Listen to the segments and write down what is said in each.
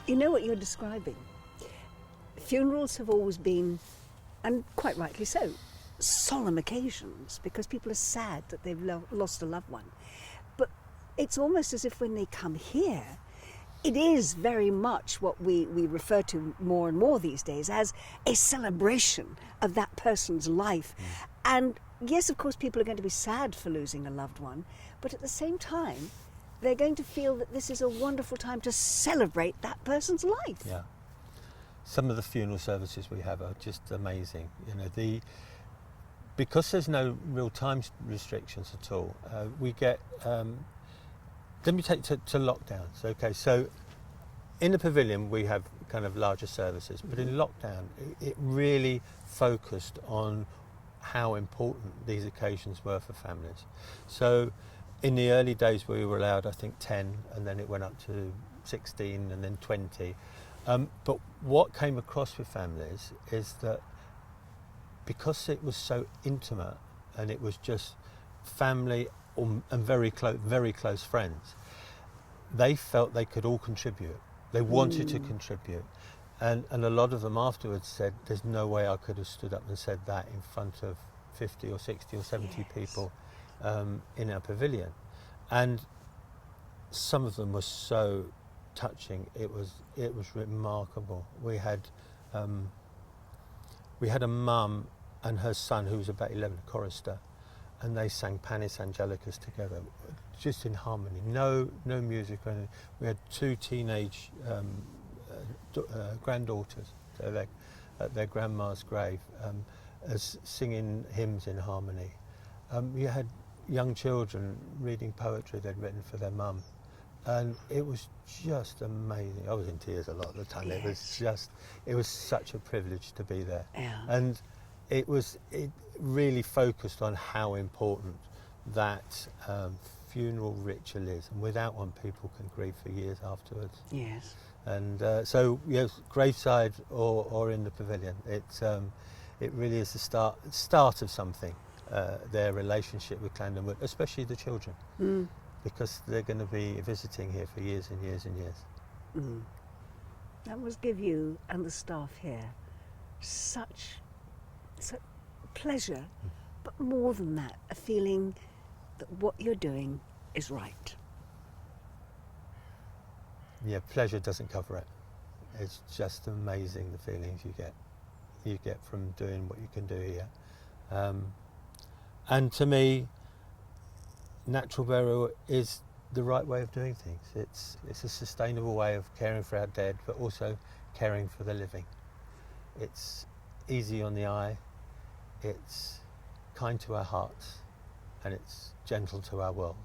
You know what you're describing? Funerals have always been, and quite rightly so, solemn occasions because people are sad that they've lost a loved one. But it's almost as if when they come here, it is very much what we refer to more and more these days as a celebration of that person's life. And yes, of course, people are going to be sad for losing a loved one, but at the same time, they're going to feel that this is a wonderful time to celebrate that person's life. Yeah. Some of the funeral services we have are just amazing. You know, because there's no real time restrictions at all, we get... let me take to lockdowns. Okay, so in the pavilion we have kind of larger services, but in lockdown it really focused on how important these occasions were for families. So in the early days we were allowed, I think, 10, and then it went up to 16 and then 20. But what came across with families is that because it was so intimate and it was just family and very close friends, they felt they could all contribute. They wanted to contribute. And a lot of them afterwards said, there's no way I could have stood up and said that in front of 50 or 60 or 70 people in our pavilion. And some of them were so touching. It was remarkable. We had a mum and her son who was about 11, a chorister, and they sang Panis Angelicus together, just in harmony. No music or anything. We had 2 teenage granddaughters at their grandma's grave, as singing hymns in harmony. You had young children reading poetry they'd written for their mum, and it was just amazing. I was in tears a lot of the time. Yes. It was such a privilege to be there. Yeah. And it really focused on how important that funeral ritual is, and without one people can grieve for years afterwards. Yes. And so yes, graveside or in the pavilion, it really is the start of something, their relationship with Clandon Wood, especially the children, because they're going to be visiting here for years and years and years. That must give you and the staff here such pleasure, but more than that, a feeling that what you're doing is right. Yeah, pleasure doesn't cover it. It's just amazing the feelings you get from doing what you can do here. And to me, natural burial is the right way of doing things. It's a sustainable way of caring for our dead, but also caring for the living. It's easy on the eye, it's kind to our hearts, and it's gentle to our world.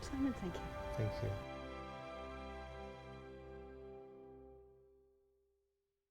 Simon, thank you. Thank you.